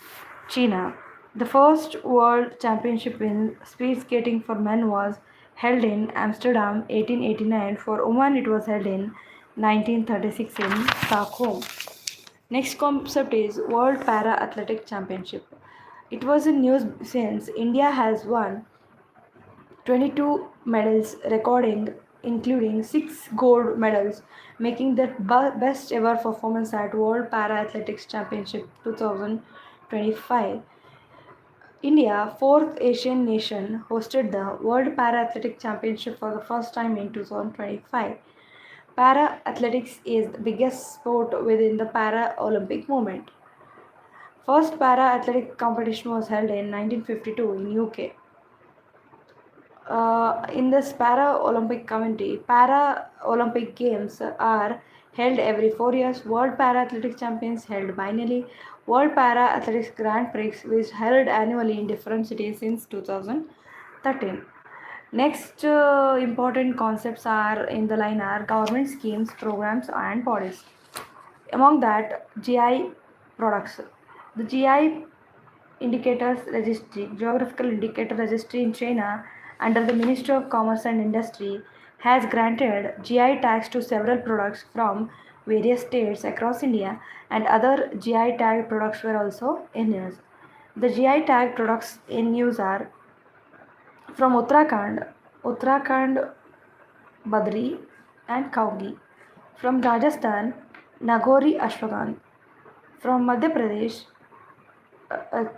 China. The first world championship in speed skating for men was held in Amsterdam 1889. For women, it was held in 1936 in Stockholm. Next concept is World Para Athletic Championship. It was in news since India has won 22 medals, recording including 6 gold medals, making that best ever performance at World Para Athletics Championship 2025. India, fourth Asian nation, hosted the World Para Athletic Championship for the first time in 2025. Para athletics is the biggest sport within the Para Olympic movement. First para athletic competition was held in 1952 in UK. In this Para Olympic community, Para Olympic Games are held every 4 years. World Para Athletics Champions held biennially. World Para Athletics Grand Prix is held annually in different cities since 2013. Next important concepts are in the line are government schemes, programs and bodies. Among that, GI products. The GI indicators registry, geographical indicator registry in China under the Ministry of Commerce and Industry has granted GI tags to several products from various states across India, and other GI tag products were also in use. The GI tag products in use are from Uttarakhand Badri and Kaugi. From Rajasthan, Nagori Ashwagandha. From Madhya Pradesh,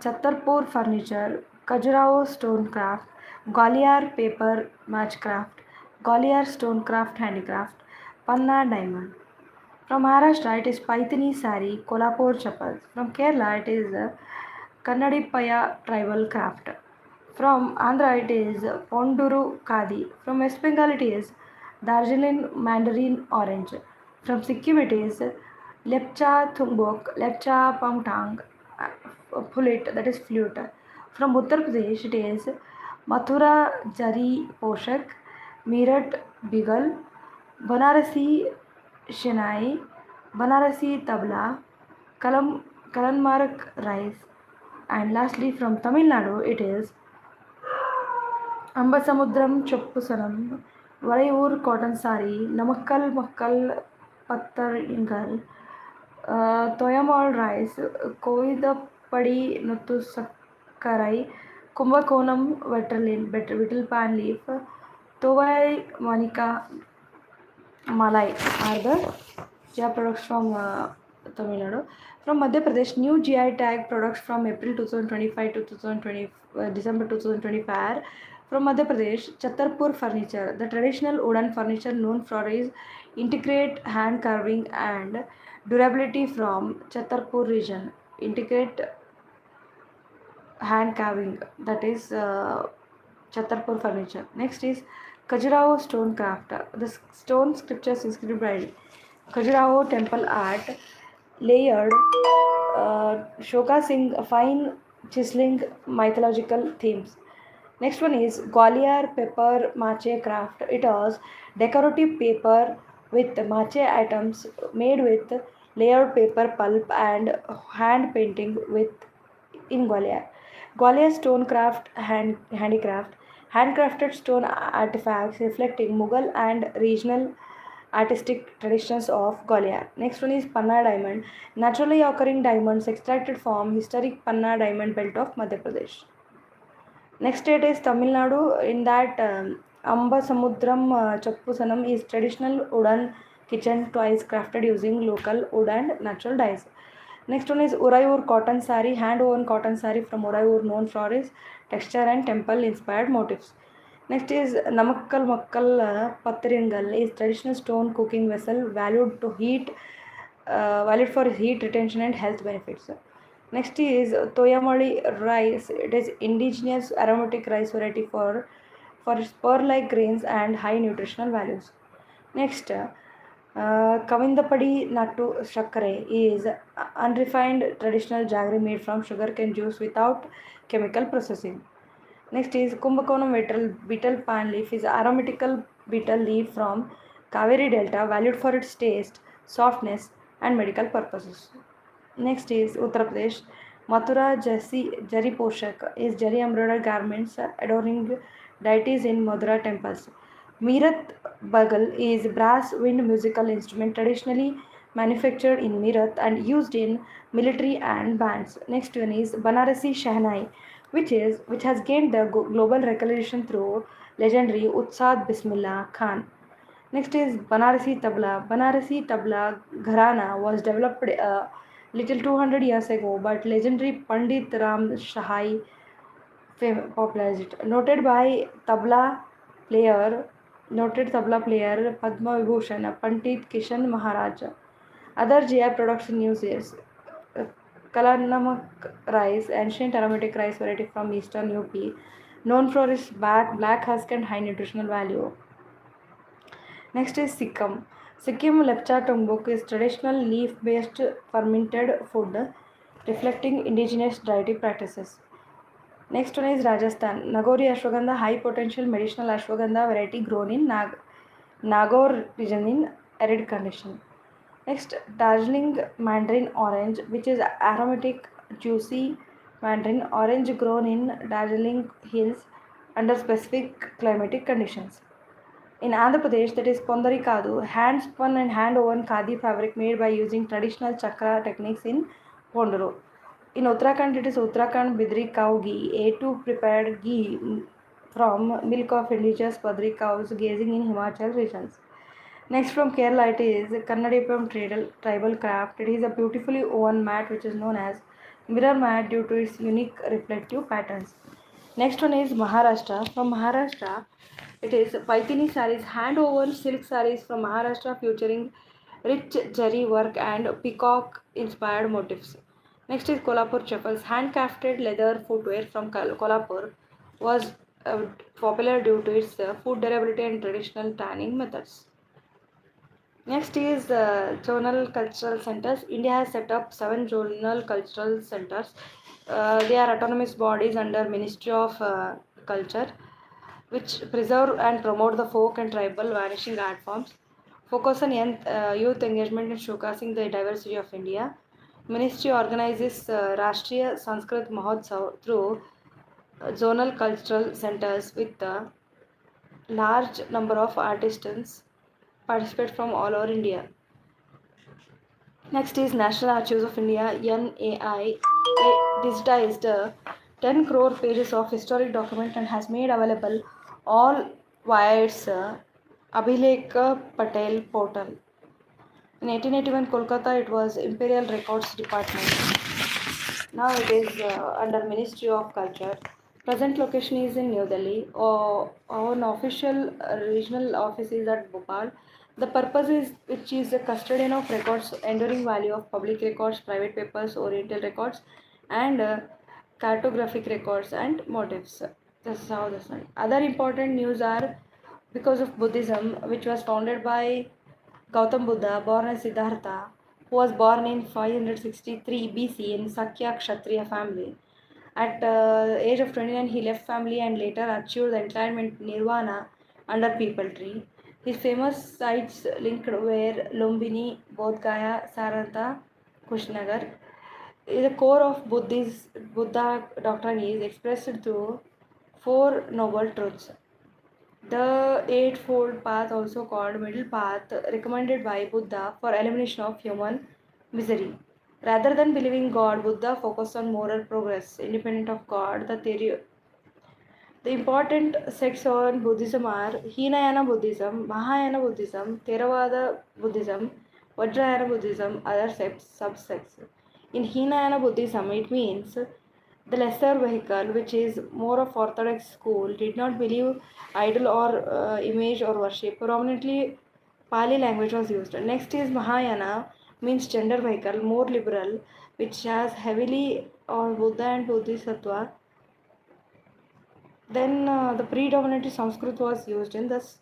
Chhatarpur Furniture, Khajuraho Stonecraft, Gwalior Paper Matchcraft, Gwalior Stonecraft Handicraft, Panna Diamond. From Maharashtra, it is Paithani Sari, Kolhapur Chappals. From Kerala, it is Kannadipaya Tribal Craft. From Andhra, it is Ponduru Khadi. From West Bengal, it is Darjeeling Mandarin Orange. From Sikkim, it is Lepcha Thungbok, Lepcha Pangtang, Pullet, that is flute. From Uttar Pradesh, it is Mathura Jari Poshak, Meerut Bigal, Banarasi Shenai, Banarasi Tabla, Kalanmarak rice. And lastly, from Tamil Nadu, it is Ambasamudram Choppusanam, Varayur Cotton Sari, Namakkal Makkal Pattaringal, Toyamal rice, Koidapadi Nuttu Sakkarai, Kumbakonam Vittle pan leaf, Tovai Manika Malai are the GI products from Tamil Nadu. From Madhya Pradesh, new GI tag products from April 2025 to December 2025 are from Madhya Pradesh, Chhatarpur Furniture, the traditional wooden furniture known for its intricate hand carving and durability from Chhatarpur region. Intricate hand carving, that is Chhatarpur Furniture. Next is Khajuraho Stone Craft. The stone sculptures inscribed by Khajuraho temple art, layered, showcasing fine chiseling mythological themes. Next one is Gwalior Paper Mache Craft. It was decorative paper with mache items made with layered paper pulp, and hand painting with in Gwalior. Gwalior stonecraft handicraft, handcrafted stone artifacts reflecting Mughal and regional artistic traditions of Gwalior. Next one is Panna diamond, naturally occurring diamonds extracted from historic Panna diamond belt of Madhya Pradesh. Next state is Tamil Nadu. In that, Amba Samudram Chappusanam is traditional wooden kitchen toys crafted using local wood and natural dyes. Next one is Urayur cotton sari, hand woven cotton sari from Urayur, known for its texture and temple inspired motifs. Next is Namakkal Makkal Patringal is traditional stone cooking vessel valued for heat retention and health benefits. Next is Toyamali rice. It is indigenous aromatic rice variety for its pearl-like grains and high nutritional values. Next, Kavindapadi Nattu Shakare is unrefined traditional jaggery made from sugarcane juice without chemical processing. Next is Kumbakonam betel pan leaf is aromatical betel leaf from Kaveri Delta valued for its taste, softness and medical purposes. Next is Uttar Pradesh. Mathura Jari Poshak is Jari embroidered garments adorning deities in Mathura temples. Meerut Bagal is brass wind musical instrument traditionally manufactured in Meerut and used in military and bands. Next one is Banarasi Shahnai, which has gained the global recognition through legendary Utsad Bismillah Khan. Next is Banarasi Tabla. Banarasi Tabla Gharana was developed a little 200 years ago, but legendary Pandit Ram Shahai popularized it. Player, Noted tabla player Padma Vibhushan Pandit Kishan Maharaj. Other GI products in use is Kalanamak rice, ancient aromatic rice variety from eastern UP, known for its black husk and high nutritional value. Next is Sikkim. Sikkim lepcha tumbuk is traditional leaf-based fermented food reflecting indigenous dietary practices. Next one is Rajasthan. Nagori ashwagandha, high potential medicinal ashwagandha variety grown in Nagaur region in arid condition. Next, Darjeeling Mandarin orange, which is aromatic, juicy Mandarin orange grown in Darjeeling hills under specific climatic conditions. In Andhra Pradesh, that is Pondarikadu, hand spun and hand woven khadi fabric made by using traditional chakra techniques in Ponduru. In Uttarakhand, it is Uttarakhand Bidri cow ghee, A2 prepared ghee from milk of indigenous Badri cows grazing in Himachal regions. Next from Kerala, it is Kannadipam tribal craft. It is a beautifully woven mat which is known as mirror mat due to its unique reflective patterns. Next one is Maharashtra. From Maharashtra, it is Paithini sarees, hand woven silk sarees from Maharashtra featuring rich zari work and peacock inspired motifs. Next is Kolhapur chappals, handcrafted leather footwear from Kolhapur was popular due to its food durability and traditional tanning methods. Next is zonal cultural centers. India has set up 7 zonal cultural centers. They are autonomous bodies under Ministry of Culture, which preserve and promote the folk and tribal vanishing art forms. Focus on youth engagement and showcasing the diversity of India. Ministry organizes Rashtriya Sanskrit Mahotsav through zonal cultural centers with a large number of artisans participate from all over India. Next is National Archives of India (NAI). Digitized 10 crore pages of historic document and has made available all via its Abhilekh Patel portal. In 1881 Kolkata, it was Imperial Records Department. Now it is under Ministry of Culture. Present location is in New Delhi. Our official regional office is at Bhopal. The purpose is which is the custodian of records, enduring value of public records, private papers, oriental records, and cartographic records and motifs. This is how this one. Other important news are because of Buddhism, which was founded by Gautam Buddha, born as Siddhartha, who was born in 563 BC in Sakya Kshatriya family. At age of 29, he left family and later achieved the enlightenment nirvana under people tree. His famous sites linked were Lumbini, Bodh Gaya, Saranta, Kushinagar. The core of Buddha doctrine is expressed through four noble truths. The Eightfold Path, also called Middle Path, recommended by Buddha for elimination of human misery. Rather than believing God, Buddha focused on moral progress independent of God. The important sects on Buddhism are Hinayana Buddhism, Mahayana Buddhism, Theravada Buddhism, Vajrayana Buddhism, other subsects. In Hinayana Buddhism, it means the lesser vehicle, which is more of orthodox school, did not believe idol or image or worship. Prominently, Pali language was used. Next is Mahayana, means gender vehicle, more liberal, which has heavily on Buddha and Bodhisattva. Then the predominantly Sanskrit was used in this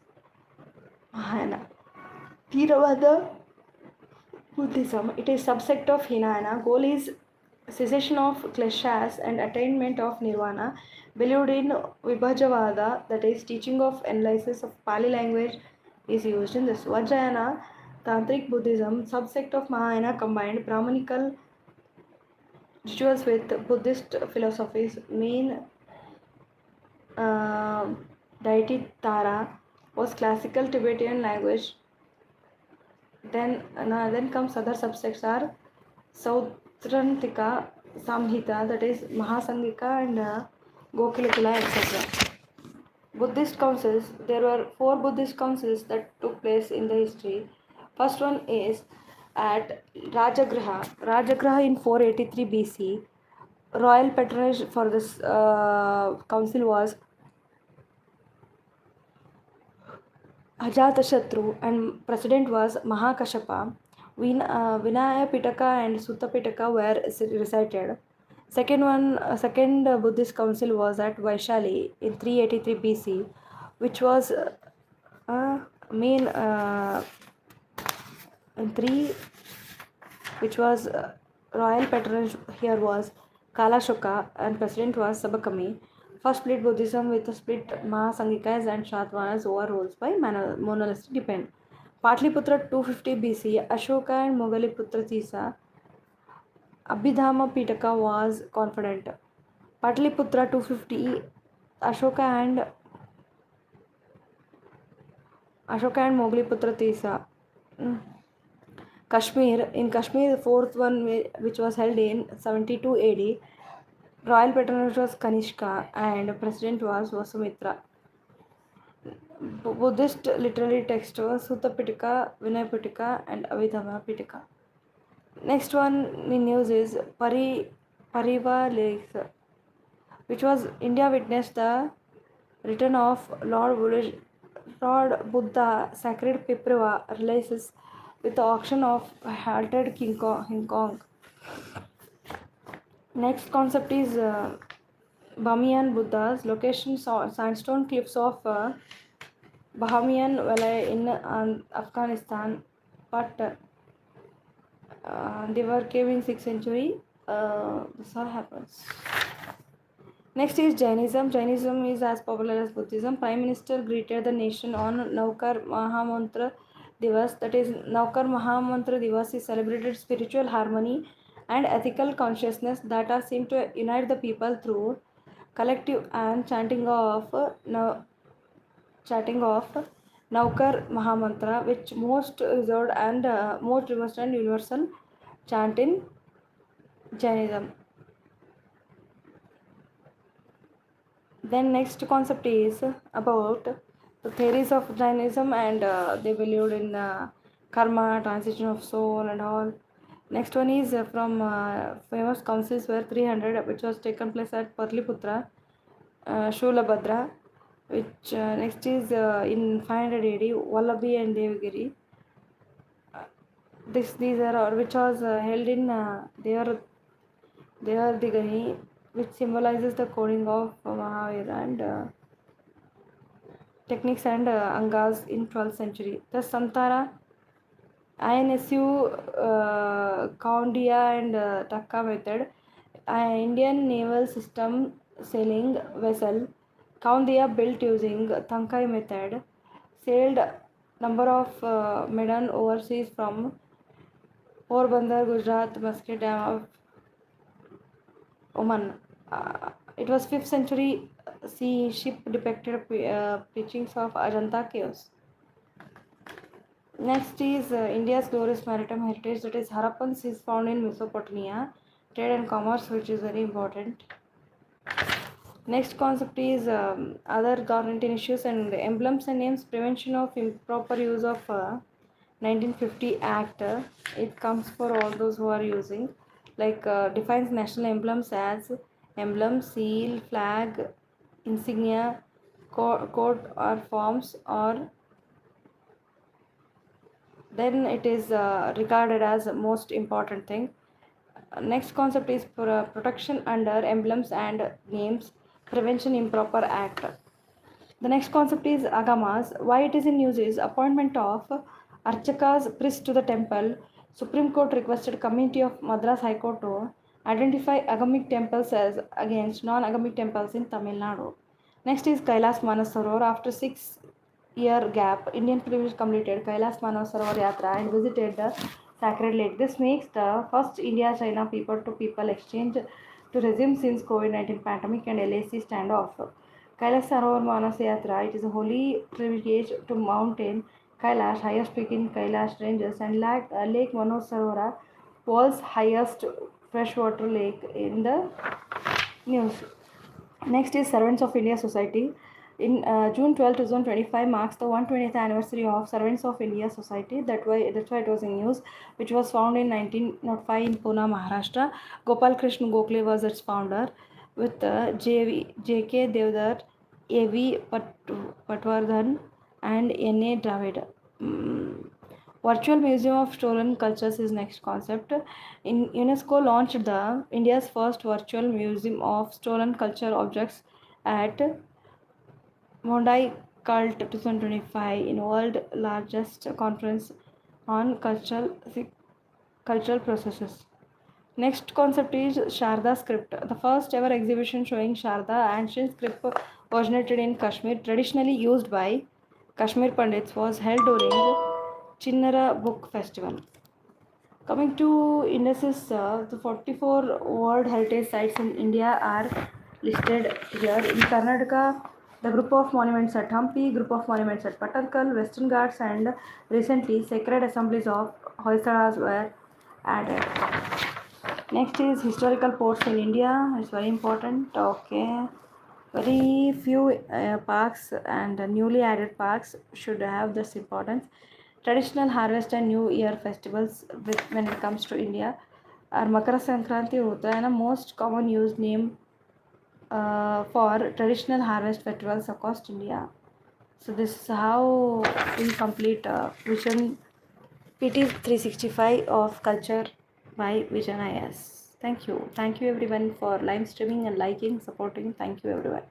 Mahayana. Theravada Buddhism, it is subsect of Hinayana. Goal is cessation of kleshas and attainment of nirvana. Believed in Vibhajavada, that is teaching of analysis of Pali language is used in this. Vajrayana, Tantric Buddhism, subsect of Mahayana, combined Brahmanical rituals with Buddhist philosophies. Main uh, deity Tara was classical Tibetan language. Then comes other subsects are Sautrantika, Samhita, that is Mahasangika and Gokulikula, etc. Buddhist councils, there were four Buddhist councils that took place in the history. First one is at Rajagraha. Rajagraha in 483 BC. Royal patronage for this council was Ajatashatru and president was Mahakashapa. Vinaya Pitaka and Sutta Pitaka were recited. Second Buddhist council was at Vaishali in 383 BC, which was main in three, which was royal patronage here was Kalashoka and president was Sabakami. First split Buddhism with a split Mahasangikas and Shatvanas over rules by monastic depend. Patliputra 250 BC, Ashoka and Moggaliputra Tisa, Abhidhamma Pitaka was confident. Patliputra 250, Ashoka and Moggaliputra Tisa. Kashmir, in Kashmir, the fourth one which was held in 72 AD, royal patronage was Kanishka and president was Vasumitra. Buddhist literary text was Sutta Pitaka, Vinaya Pitaka and Abhidhamma Pitaka. Next one in news is Pariva Lakes, which was India witnessed the return of Lord Buddha sacred Pipriva releases with the auction of halted King Kong. Next concept is Bamiyan Buddhas. Location sandstone cliffs of Bahamian Valley in Afghanistan, but they were caved in 6th century. This all happens. Next is Jainism. Jainism is as popular as Buddhism. Prime Minister greeted the nation on Naukar Mahamantra Divas. That is, Naukar Mahamantra Divas is celebrated spiritual harmony and ethical consciousness that are seen to unite the people through collective and chanting of Naukar Mahamantra, which most reserved and most reversed and universal chant in Jainism. Then next concept is about the theories of Jainism and they believed in karma, transition of soul and all. Next one is from famous councils were 300, which was taken place at Patliputra, Shulabhadra, which next is in 500 AD, Vallabhi and Devagiri. These are which was held in Devardigani, which symbolizes the coding of Mahavira and techniques and Angas in 12th century. The Santara, INSU, Kaundiya and Takka method, Indian naval system sailing vessel, Kaundiya built using Tankai method, sailed Number of maiden overseas from Porbandar, Gujarat, Muscat Dam of Oman. It was 5th century sea ship depicted preachings of Ajanta caves. Next is India's glorious maritime heritage, that is Harappans is found in Mesopotamia. Trade and commerce, which is very important. Next concept is other government issues and emblems and names, prevention of improper use of 1950 Act. It comes for all those who are using, like defines national emblems as emblem, seal, flag, insignia, coat or forms, or then it is regarded as the most important thing. Next concept is protection under emblems and names, prevention improper act. The next concept is agamas. Why it is in use is appointment of archakas, priest to the temple. Supreme Court requested committee of Madras High Court to identify agamic temples as against non-agamic temples in Tamil Nadu. Next is Kailas Manasarovar. After 6-year gap, Indian pilgrims completed Kailas Manasarovar Yatra and visited the sacred lake. This makes the first India-China people-to-people exchange to resume since COVID-19 pandemic and LAC standoff. Kailash Sarovar Manas Yatra. It is a holy pilgrimage to mountain Kailash, highest peak in Kailash ranges, and Lake Manor Sarovara, world's highest freshwater lake in the news. Next is Servants of India Society. In June 12, 2025 marks the 120th anniversary of Servants of India Society. That's why it was in news, which was founded in 1905 in Pune, Maharashtra. Gopal Krishna Gokhale was its founder, with J.K. Devdutt, A.V. Patwardhan, and N.A. Dravid. Virtual Museum of Stolen Cultures is next concept. In UNESCO launched the India's first virtual museum of stolen culture objects at Mondai Cult 2025 in world largest conference on cultural processes. Next concept is Sharda script. The first ever exhibition showing Sharda ancient script originated in Kashmir, traditionally used by Kashmir Pandits, was held during Chinnara Book Festival. Coming to indices, the 44 World Heritage Sites in India are listed here. In Karnataka, the group of monuments at Hampi, group of monuments at Patalkal, Western Ghats, and recently sacred assemblies of Hoysalas were added. Next is historical ports in India. It's very important. Okay. Very few parks and newly added parks should have this importance. Traditional harvest and New Year festivals when it comes to India are Makara Sankranti, Uttarayan, most common used name for traditional harvest festivals across India. So this is how we complete Vision PT365 of Culture by Vision IAS. Thank you. Thank you everyone for live streaming and liking, supporting. Thank you everyone.